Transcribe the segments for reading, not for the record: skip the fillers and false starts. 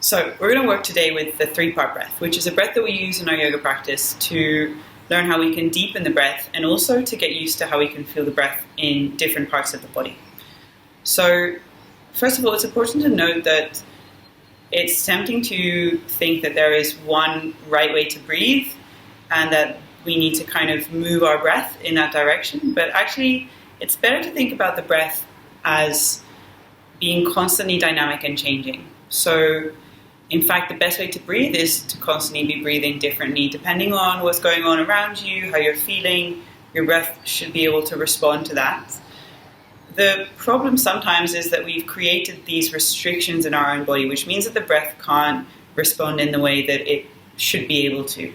So we're going to work today with the 3-part breath, which is a breath that we use in our yoga practice to learn how we can deepen the breath and also to get used to how we can feel the breath in different parts of the body. So first of all, it's important to note that it's tempting to think that there is one right way to breathe and that we need to kind of move our breath in that direction. But actually, it's better to think about the breath as being constantly dynamic and changing. So in fact, the best way to breathe is to constantly be breathing differently. Depending on what's going on around you, how you're feeling, your breath should be able to respond to that. The problem sometimes is that we've created these restrictions in our own body, which means that the breath can't respond in the way that it should be able to.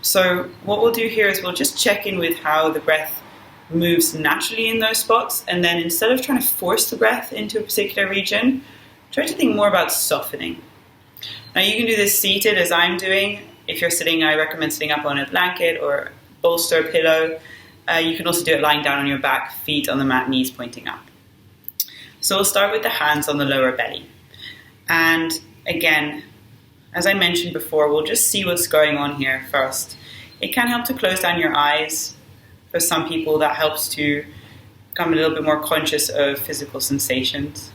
So what we'll do here is we'll just check in with how the breath moves naturally in those spots, and then instead of trying to force the breath into a particular region, try to think more about softening. Now you can do this seated as I'm doing. If you're sitting, I recommend sitting up on a blanket or bolster, pillow. You can also do it lying down on your back, feet on the mat, knees pointing up. So we'll start with the hands on the lower belly. And again, as I mentioned before, we'll just see what's going on here first. It can help to close down your eyes. For some people, that helps to become a little bit more conscious of physical sensations.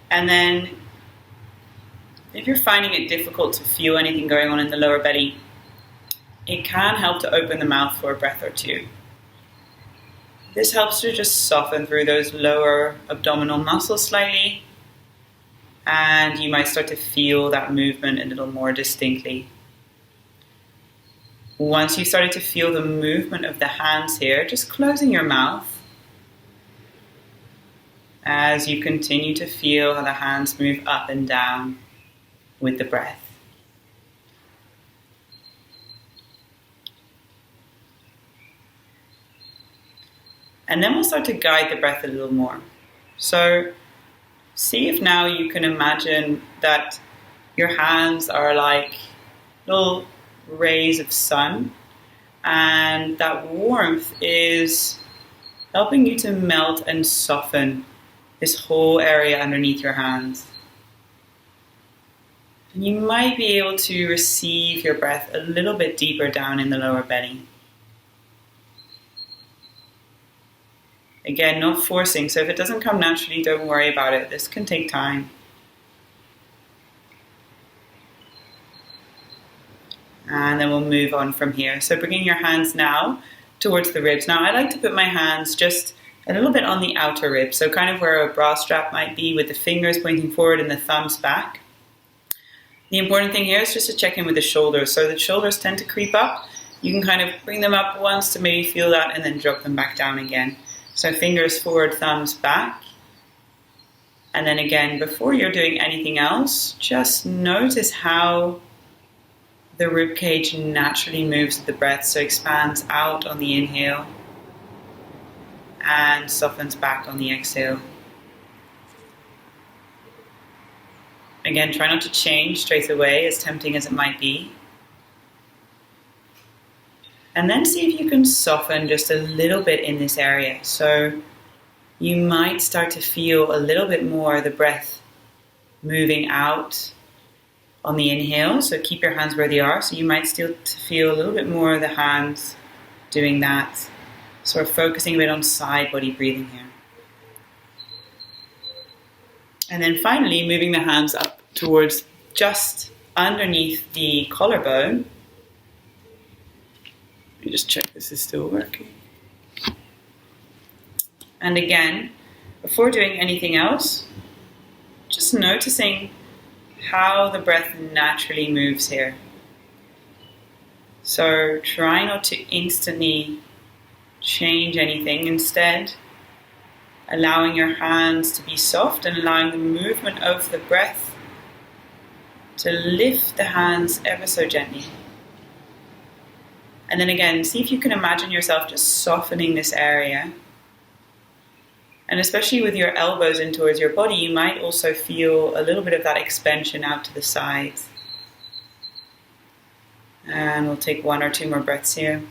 And then if you're finding it difficult to feel anything going on in the lower belly, it can help to open the mouth for a breath or two. This helps to just soften through those lower abdominal muscles slightly, and you might start to feel that movement a little more distinctly. Once you've started to feel the movement of the hands here, just closing your mouth as you continue to feel how the hands move up and down with the breath. And then we'll start to guide the breath a little more. So see if now you can imagine that your hands are like little rays of sun, and that warmth is helping you to melt and soften this whole area underneath your hands. And you might be able to receive your breath a little bit deeper down in the lower belly. Again, not forcing, so if it doesn't come naturally, don't worry about it. This can take time. And then we'll move on from here. So bringing your hands now towards the ribs. Now I like to put my hands just a little bit on the outer ribs, so kind of where a bra strap might be, with the fingers pointing forward and the thumbs back. The important thing here is just to check in with the shoulders. So the shoulders tend to creep up. You can kind of bring them up once to maybe feel that and then drop them back down again. So fingers forward, thumbs back. And then again, before you're doing anything else, just notice how the rib cage naturally moves with the breath. So expands out on the inhale and softens back on the exhale. Again, try not to change straight away, as tempting as it might be. And then see if you can soften just a little bit in this area. So you might start to feel a little bit more the breath moving out on the inhale. So keep your hands where they are. So you might still feel a little bit more of the hands doing that. So we're focusing a bit on side body breathing here. And then finally, moving the hands up towards just underneath the collarbone. Let me just check this is still working. And again, before doing anything else, just noticing how the breath naturally moves here. So try not to instantly change anything. Instead, allowing your hands to be soft and allowing the movement of the breath to lift the hands ever so gently. And then again, see if you can imagine yourself just softening this area. And especially with your elbows in towards your body, you might also feel a little bit of that expansion out to the sides. And we'll take 1 or 2 more breaths here.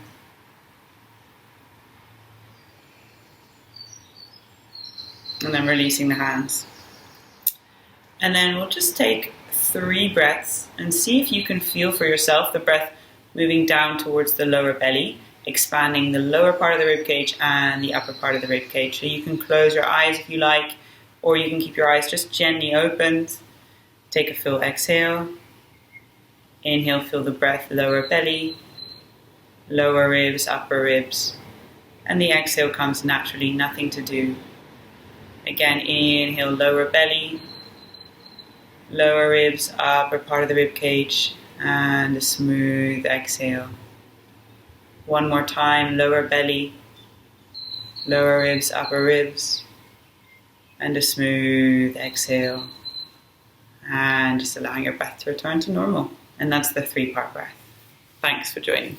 And then releasing the hands. And then we'll just take 3 breaths and see if you can feel for yourself the breath moving down towards the lower belly, expanding the lower part of the ribcage and the upper part of the ribcage. So you can close your eyes if you like, or you can keep your eyes just gently opened. Take a full exhale. Inhale, feel the breath, lower belly, lower ribs, upper ribs. And the exhale comes naturally, nothing to do. Again, inhale, lower belly, lower ribs, upper part of the rib cage, and a smooth exhale. One more time, lower belly, lower ribs, upper ribs, and a smooth exhale. And just allowing your breath to return to normal. And that's the 3-part breath. Thanks for joining.